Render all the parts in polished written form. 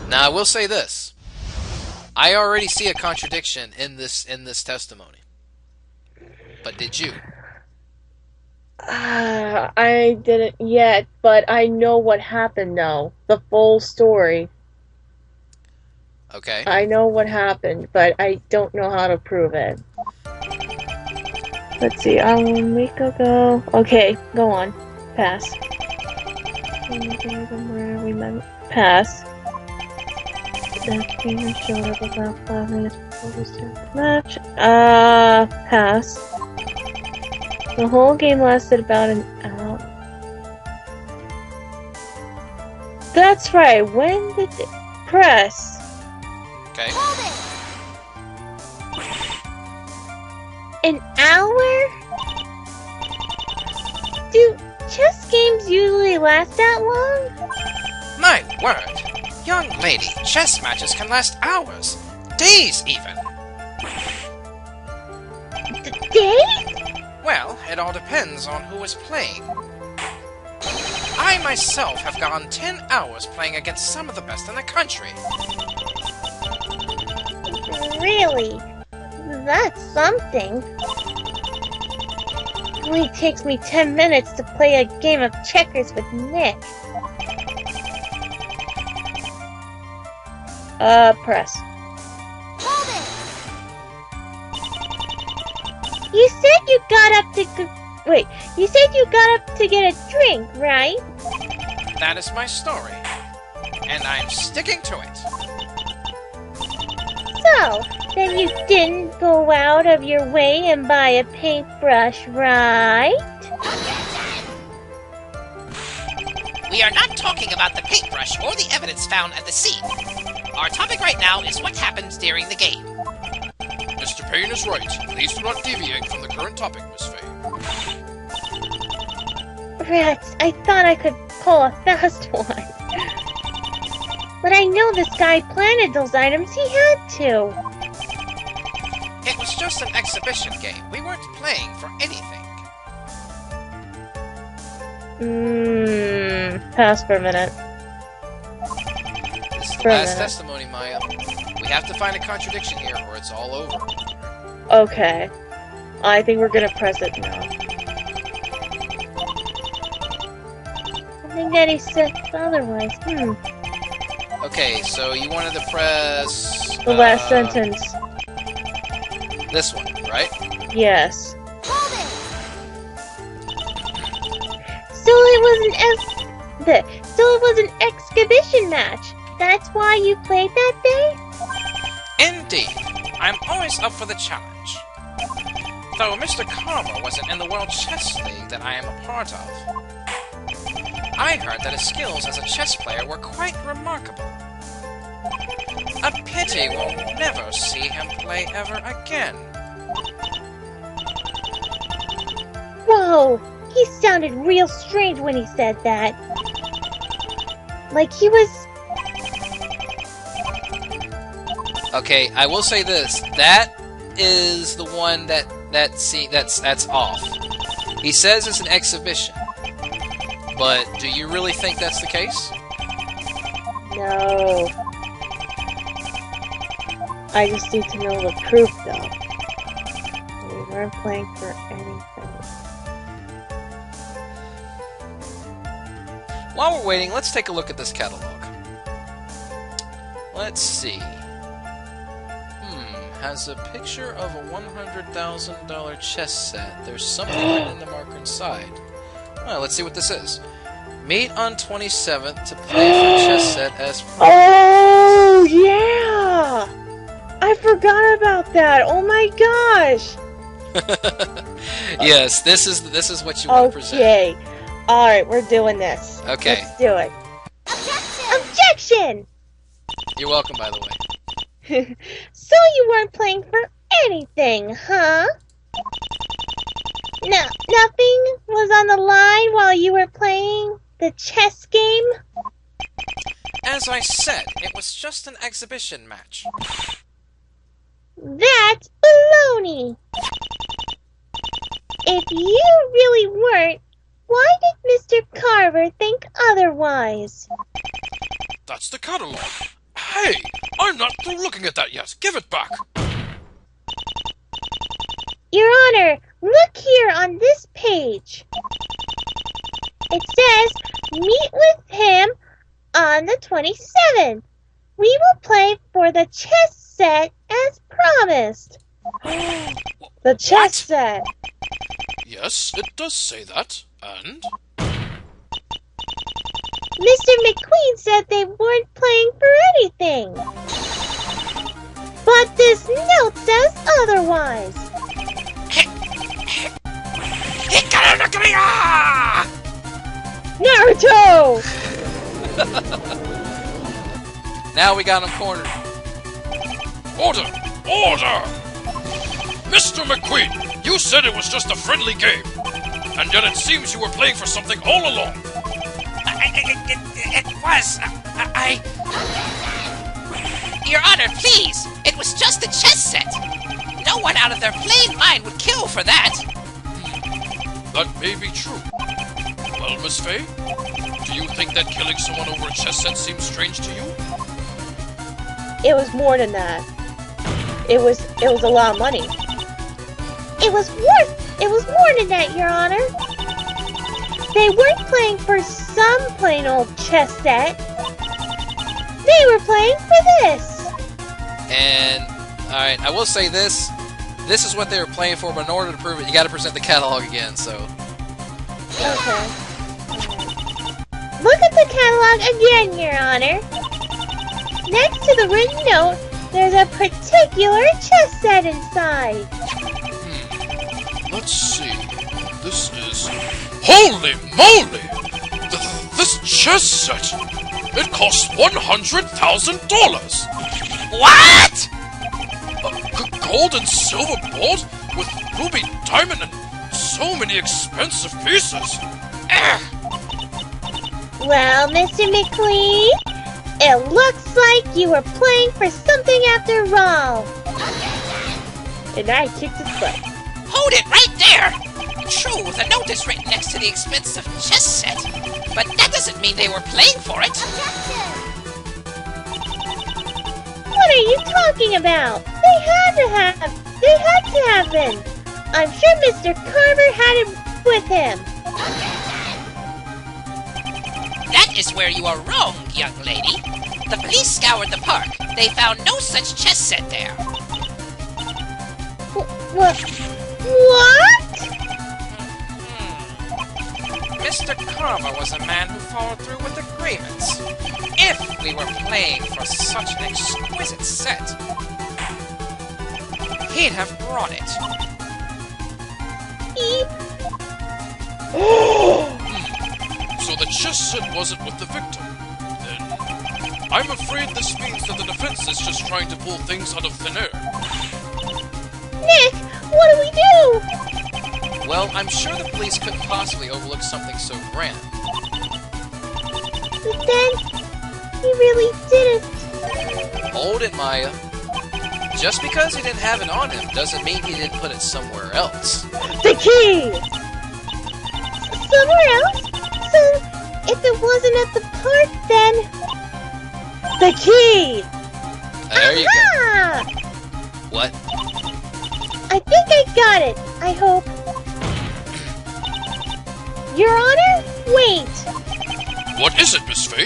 Now, I will say this. I already see a contradiction in this testimony. But did you? I didn't yet, but I know what happened now. The full story. Okay. I know what happened, but I don't know how to prove it. Let's see, I will make a go. Okay, go on. Pass. Pass. That game showed up about 5 minutes before we started the match. Pass. The whole game lasted about an hour. That's right, when did it press? Okay. An hour? Do chess games usually last that long? My word! Young lady, chess matches can last hours, days even. Days? Well, it all depends on who is playing. I myself have gone 10 hours playing against some of the best in the country. Really? That's something. It only takes me 10 minutes to play a game of checkers with Nick. Press. You said you got up to wait, you said you got up to get a drink, right? That is my story, and I'm sticking to it. So, then you didn't go out of your way and buy a paintbrush, right? We are not talking about the paintbrush or the evidence found at the scene. Our topic right now is what happens during the game. Mr. Payne is right. Please do not deviate from the current topic, Miss Faye. Rats, I thought I could pull a fast one. But I know this guy planted those items, he had to. It was just an exhibition game. We weren't playing for anything. Pass for a minute. This is the last testimony, Maya. We have to find a contradiction here or it's all over. Okay. I think we're gonna press it now. I think that he said otherwise. Okay, so you wanted to press... The last sentence. This one, right? Yes. So it was an exhibition match. That's why you played that day? Indeed. I'm always up for the challenge. Though Mr. Karma wasn't in the World Chess League that I am a part of. I heard that his skills as a chess player were quite remarkable. A pity we'll never see him play ever again. Whoa! He sounded real strange when he said that. Like he was... Okay, I will say this. That is the one that's off. He says it's an exhibition. But do you really think that's the case? No. I just need to know the proof, though. We weren't playing for anything. While we're waiting, let's take a look at this catalog. Let's see. Has a picture of a $100,000 chess set. There's something written in the marker inside. Well, let's see what this is. Meet on 27th to play for chess set as... Oh, yeah! I forgot about that. Oh my gosh! Yes, this is what you want to present. Okay. Alright, we're doing this. Okay. Let's do it. Objection! You're welcome, by the way. So you weren't playing for anything, huh? No, nothing was on the line while you were playing the chess game? As I said, it was just an exhibition match. That's baloney! If you really weren't, why did Mr. Carver think otherwise? That's the catalog. Hey! I'm not through looking at that yet! Give it back! Your Honor, look here on this page. It says, meet with him on the 27th. We will play for the chess set as promised. The chess set. Yes, it does say that. And? Mr. McQueen said they weren't playing for anything. But this note says otherwise. Naruto! Now we got him cornered. Order! Order! Mr. McQueen, you said it was just a friendly game. And yet it seems you were playing for something all along. It was. Your Honor, please! It was just a chess set! No one out of their plain mind would kill for that! That may be true. Well, Miss Faye, do you think that killing someone over a chess set seems strange to you? It was more than that. It was a lot of money. It was more than that, Your Honor. They weren't playing for some plain old chess set. They were playing for this. And, alright, I will say this. This is what they were playing for, but in order to prove it, you gotta present the catalog again, so. Okay. Look at the catalog again, Your Honor. Next to the written note, there's a particular chess set inside. Let's see. This is... Holy moly! This chess set! It costs $100,000! What?! Gold and silver board with ruby, diamond, and so many expensive pieces! Well, Mr. McQueen, it looks like you were playing for something after all. And I kicked his butt. Hold it right there! True, the note is written next to the expensive chess set, but that doesn't mean they were playing for it. What are you talking about? They had to have been. I'm sure Mr. Carver had it with him. That is where you are wrong, young lady. The police scoured the park. They found no such chess set there. What? Mr. Carver was a man who followed through with agreements. If we were playing for such an exquisite set, he'd have brought it. So the chess set wasn't with the victim. Then, I'm afraid this means that the defense is just trying to pull things out of thin air. Nick, what do we do? Well, I'm sure the police couldn't possibly overlook something so grand. But then, he really didn't. Hold it, Maya. Just because he didn't have it on him doesn't mean he didn't put it somewhere else. The key! Somewhere else? So, if it wasn't at the park, then... The key! There you Aha! go. What? I think I got it. I hope. Your Honor, wait. What is it, Miss Faye?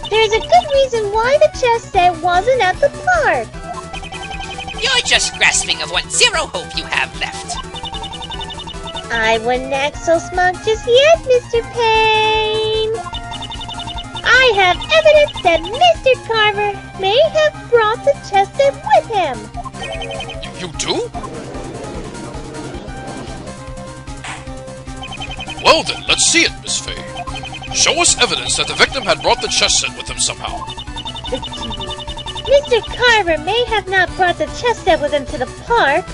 There's a good reason why the chess set wasn't at the park. You're just grasping of what zero hope you have left. I wouldn't act so smug just yet, Mr. Payne. I have evidence that Mr. Carver may have brought the chess set with him. You do? Well then, let's see it, Miss Faye. Show us evidence that the victim had brought the chess set with him somehow. The key. Mr. Carver may have not brought the chess set with him to the park,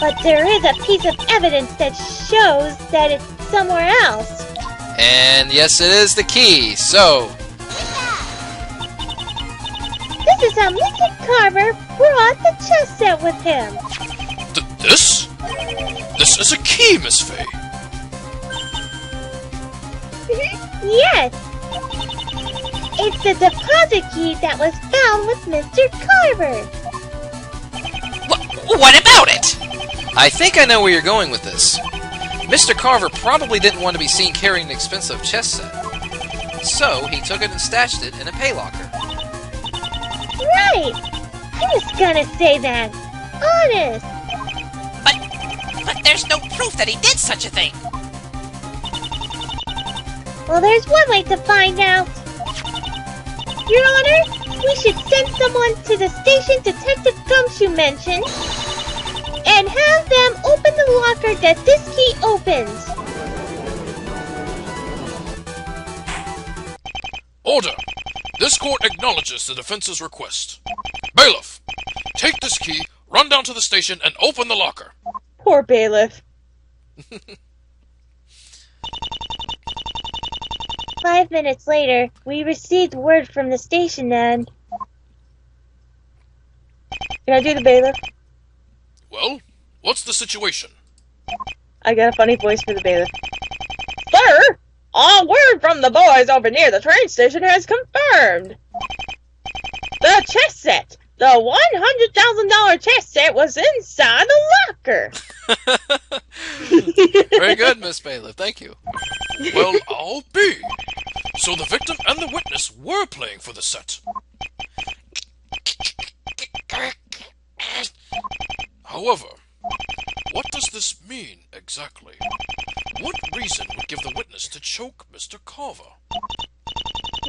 but there is a piece of evidence that shows that it's somewhere else. And yes, it is the key, so... This is how Mr. Carver brought the chess set with him. This? This is a key, Miss Faye. Yes. It's the deposit key that was found with Mr. Carver. What about it? I think I know where you're going with this. Mr. Carver probably didn't want to be seen carrying an expensive chess set. So, he took it and stashed it in a pay locker. Right! I was gonna say that. Honest! But there's no proof that he did such a thing. Well, there's one way to find out. Your Honor, we should send someone to the station Detective Gumshoe mentioned and have them open the locker that this key opens. Order! This court acknowledges the defense's request. Bailiff, take this key, run down to the station, and open the locker. Poor bailiff. 5 minutes later, we received word from the station and... Can I do the bailiff? Well, what's the situation? I got a funny voice for the bailiff. Sir, a word from the boys over near the train station has confirmed. The chess set, the $100,000 chess set was inside the locker. Very good, Miss Bailiff. Thank you. Well, I'll be. So the victim and the witness were playing for the set. However, what does this mean exactly? What reason would give the witness to choke Mr. Carver?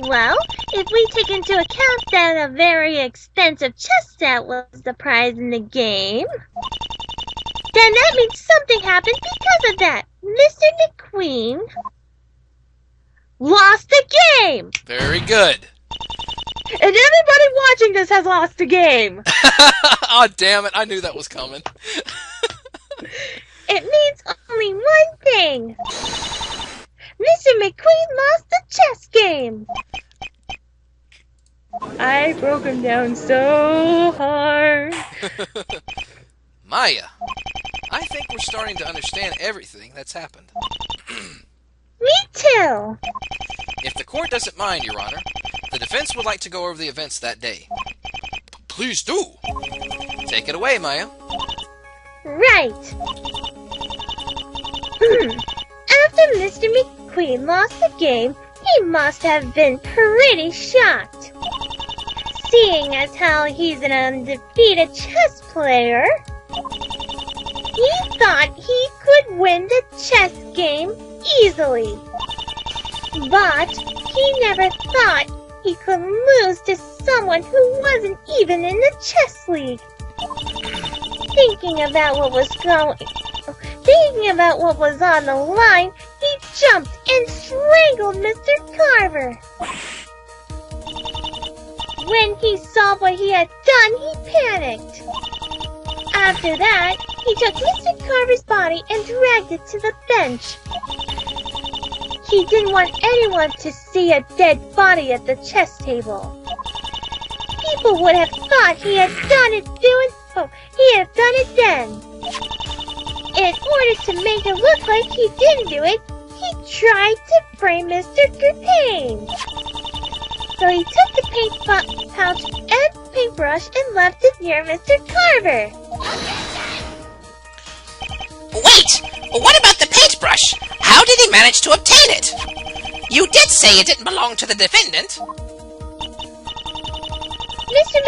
Well, if we take into account that a very expensive chess set was the prize in the game, then that means something happened because of that. Mr. McQueen lost the game! Very good. And everybody watching this has lost the game! Oh, damn it. I knew that was coming. It means only one thing. Mr. McQueen lost the chess game. I broke him down so hard. Maya, I think we're starting to understand everything that's happened. Me too. If the court doesn't mind, Your Honor, the defense would like to go over the events that day. Please do. Take it away, Maya. Right. After Mr. McQueen lost the game, he must have been pretty shocked. Seeing as how he's an undefeated chess player, he thought he could win the chess game easily. But he never thought he could lose to someone who wasn't even in the chess league. Thinking about what was on the line, he jumped and strangled Mr. Carver. When he saw what he had done, he panicked. After that, he took Mr. Carver's body and dragged it to the bench. He didn't want anyone to see a dead body at the chess table. People would have thought he had done it then. In order to make it look like he didn't do it, he tried to frame Mr. Gerpain. So he took the paint pouch and paintbrush and left it near Mr. Carver. Wait! What about the paintbrush? How did he manage to obtain it? You did say it didn't belong to the defendant. Mr.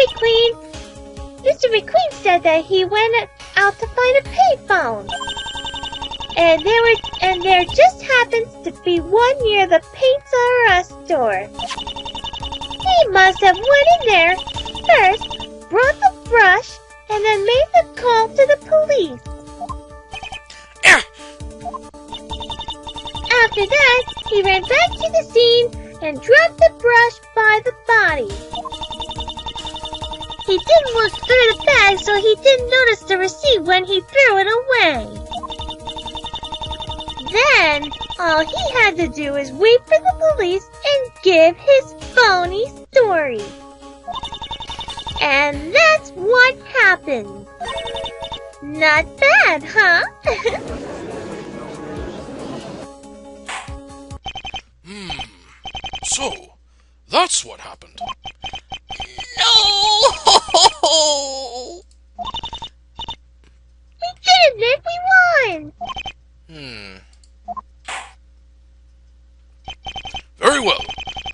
McQueen said that he went out to find a payphone. And there just happens to be one near the Paints R Us store. He must have went in there first, brought the brush, and then made the call to the police. After that, he ran back to the scene and dropped the brush by the body. He didn't look through the bag, so he didn't notice the receipt when he threw it away. Then, all he had to do is wait for the police and give his phony story. And that's what happened. Not bad, huh? So, That's what happened. No! We did it, Nick! We won! Very well.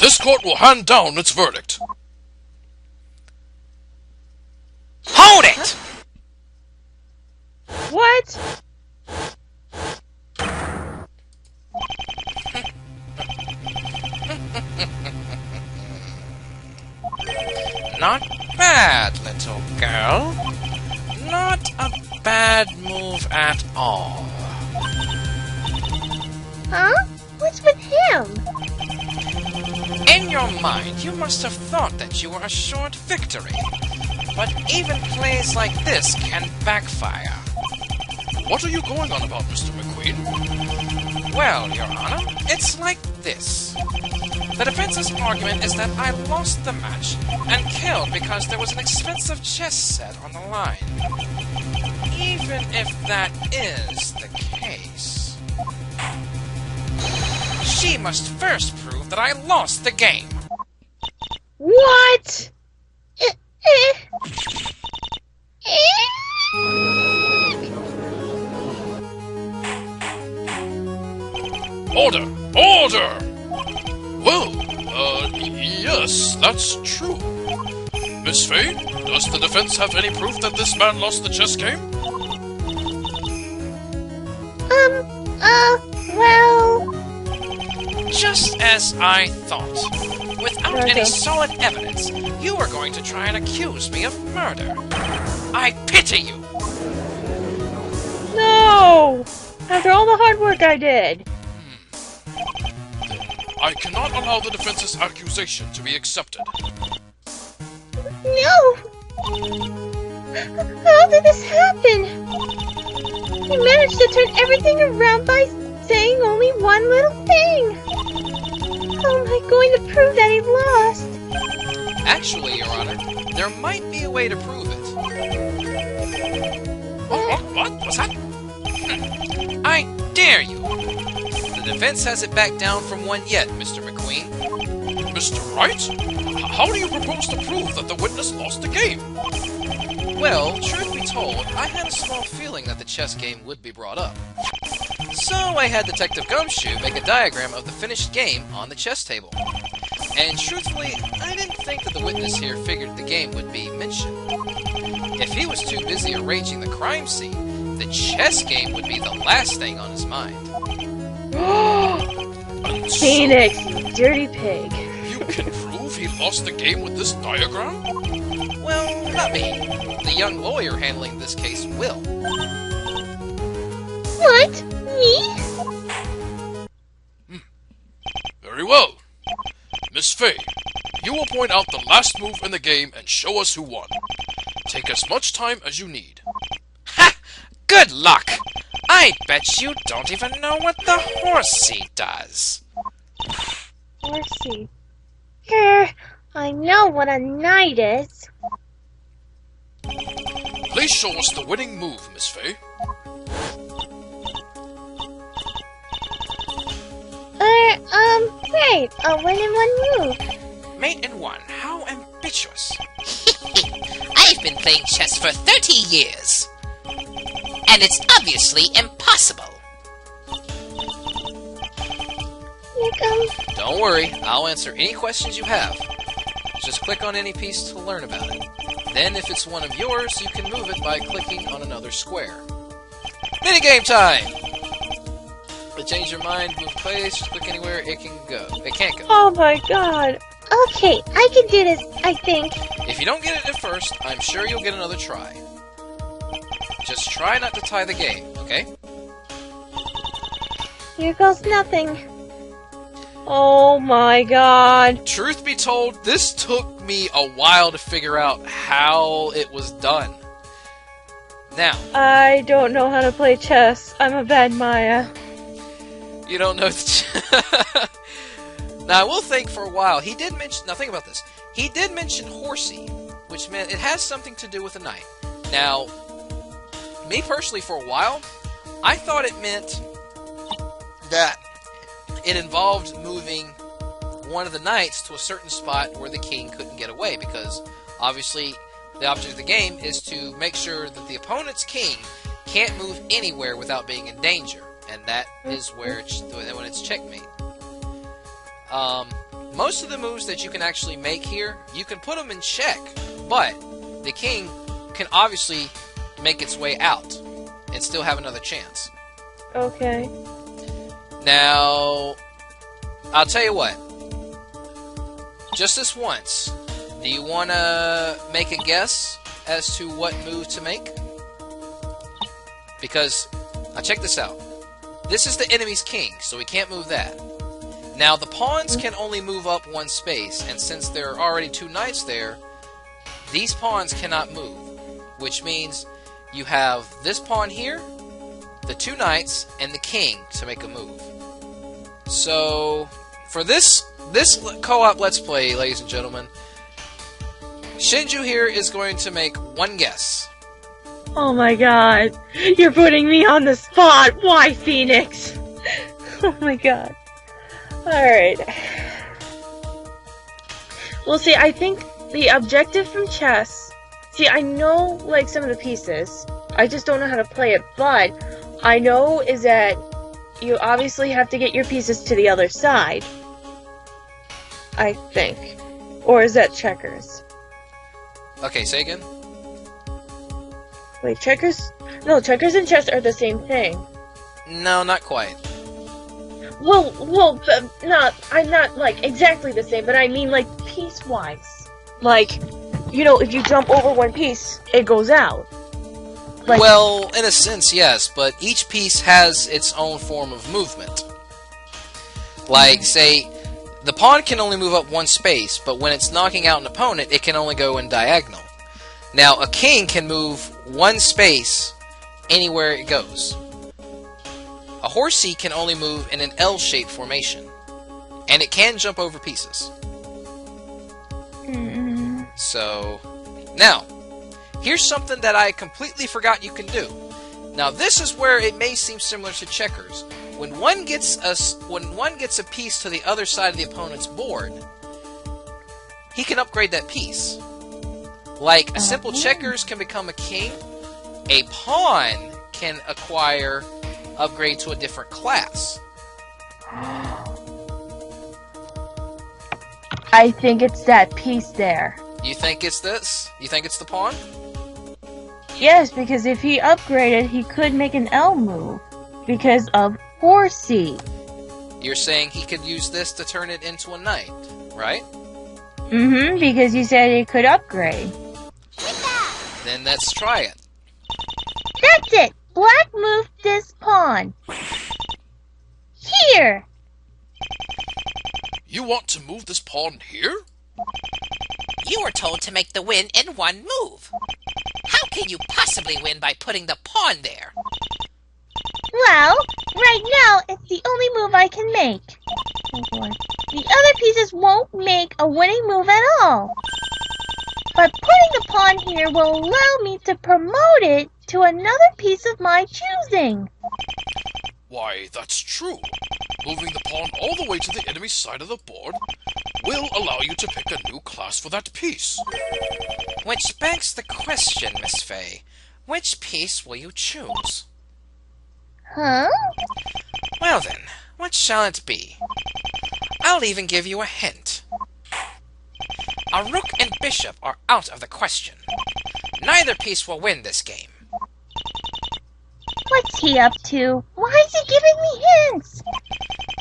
This court will hand down its verdict. Hold it! What? Not bad, little girl. Not a bad move at all. Huh? What's with him? In your mind, you must have thought that you were assured victory. But even plays like this can backfire. What are you going on about, Mr. McQueen? Well, Your Honor, it's like this. The defense's argument is that I lost the match and killed because there was an expensive chess set on the line. Even if that is the case, she must first prove that I lost the game. What? Order! Order! Well, yes, that's true. Miss Faye, does the defense have any proof that this man lost the chess game? Well... Just as I thought. Without Okay. any solid evidence, you are going to try and accuse me of murder. I pity you. No! After all the hard work I did. I cannot allow the defense's accusation to be accepted. No! How did this happen? You managed to turn everything around by saying only one little thing. How am I going to prove that he lost? Actually, Your Honor, there might be a way to prove it. What? What's that? I dare you. The defense hasn't backed down from one yet, Mr. McQueen. Mr. Wright? How do you propose to prove that the witness lost the game? Well, truth be told, I had a small feeling that the chess game would be brought up. So I had Detective Gumshoe make a diagram of the finished game on the chess table. And truthfully, I didn't think that the witness here figured the game would be mentioned. If he was too busy arranging the crime scene, the chess game would be the last thing on his mind. And so Phoenix, you dirty pig. you can prove he lost the game with this diagram? Well, not me. The young lawyer handling this case will. What? Me? Very well. Miss Faye, you will point out the last move in the game and show us who won. Take as much time as you need. Ha! Good luck! I bet you don't even know what the horsey does. Horsey. I know what a knight is. Please show us the winning move, Miss Faye. Right. A win in one move. Mate in one, how ambitious. I've been playing chess for 30 years. And it's obviously impossible. Here comes. Don't worry, I'll answer any questions you have. Just click on any piece to learn about it. Then, if it's one of yours, you can move it by clicking on another square. Minigame time! To change your mind, move place, just click anywhere, it can go. It can't go. Oh my god. Okay, I can do this, I think. If you don't get it at first, I'm sure you'll get another try. Just try not to tie the game, okay? Here goes nothing. Oh my god. Truth be told, this took me a while to figure out how it was done. Now, I don't know how to play chess. I'm a bad Maya. you don't know. Now, I will think for a while. He did mention. Now, think about this. He did mention horsey, which meant it has something to do with a knight. Now, me personally, for a while, I thought it meant that it involved moving one of the knights to a certain spot where the king couldn't get away, because obviously the object of the game is to make sure that the opponent's king can't move anywhere without being in danger, and that is where when it's checkmate. Most of the moves that you can actually make here, you can put them in check, but the king can obviously make its way out and still have another chance. Okay. Now, I'll tell you what. Just this once, do you want to make a guess as to what move to make? Because, now check this out. This is the enemy's king, so we can't move that. Now, the pawns can only move up one space, and since there are already 2 knights there, these pawns cannot move. Which means you have this pawn here, the 2 knights, and the king to make a move. So, for this co-op Let's Play, ladies and gentlemen, Shinju here is going to make one guess. Oh my god. You're putting me on the spot. Why, Phoenix? Oh my god. Alright. Well, see, I think the objective from chess... See, I know, like, some of the pieces. I just don't know how to play it, but I know is that you obviously have to get your pieces to the other side. I think. Or is that checkers? Okay, say again? Wait, checkers? No, checkers and chess are the same thing. No, not quite. Well, I'm not, like, exactly the same, but I mean, like, piece-wise. Like, you know, if you jump over one piece, it goes out. Like, well, in a sense, yes, but each piece has its own form of movement. Like, say, the pawn can only move up one space, but when it's knocking out an opponent, it can only go in diagonal. Now, a king can move one space anywhere it goes. A horsey can only move in an L-shaped formation, and it can jump over pieces. So, now, here's something that I completely forgot you can do. Now, this is where it may seem similar to checkers. When one gets a piece to the other side of the opponent's board, he can upgrade that piece. Like, a simple checkers can become a king. A pawn can upgrade to a different class. I think it's that piece there. You think it's this? You think it's the pawn? Yes, because if he upgraded, he could make an L move. Because of horsey. You're saying he could use this to turn it into a knight, right? Mm-hmm, because you said it could upgrade. Then let's try it. That's it! Black moved this pawn. Here! You want to move this pawn here? You were told to make the win in one move. How can you possibly win by putting the pawn there? Well, right now, it's the only move I can make. Oh boy. The other pieces won't make a winning move at all. But putting the pawn here will allow me to promote it to another piece of my choosing. Why, that's true. Moving the pawn all the way to the enemy side of the board will allow you to pick a new class for that piece. Which begs the question, Miss Fay. Which piece will you choose? Huh? Well then, what shall it be? I'll even give you a hint. A rook and bishop are out of the question. Neither piece will win this game. What's he up to? Why is he giving me hints?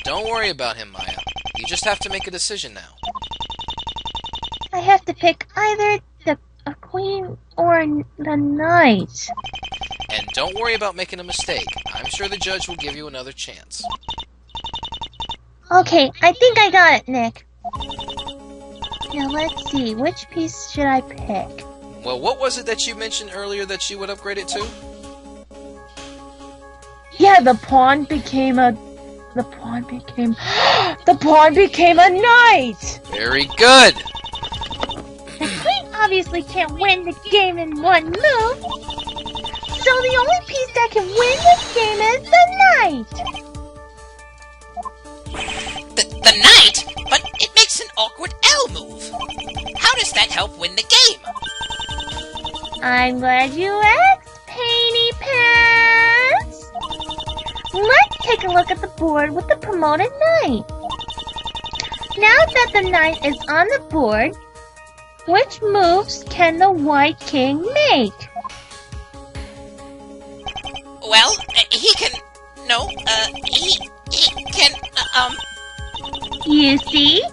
Don't worry about him, Maya. You just have to make a decision now. I have to pick either a queen or the knight. And don't worry about making a mistake. I'm sure the judge will give you another chance. Okay, I think I got it, Nick. Now let's see, which piece should I pick? Well, what was it that you mentioned earlier that you would upgrade it to? Yeah, the pawn became a knight! Very good! The queen obviously can't win the game in one move, so the only piece that can win this game is the knight! The knight? But it awkward L move. How does that help win the game? I'm glad you asked, Painty Pants. Let's take a look at the board with the promoted knight. Now that the knight is on the board, which moves can the White King make? Well, he can... No, he can, You see,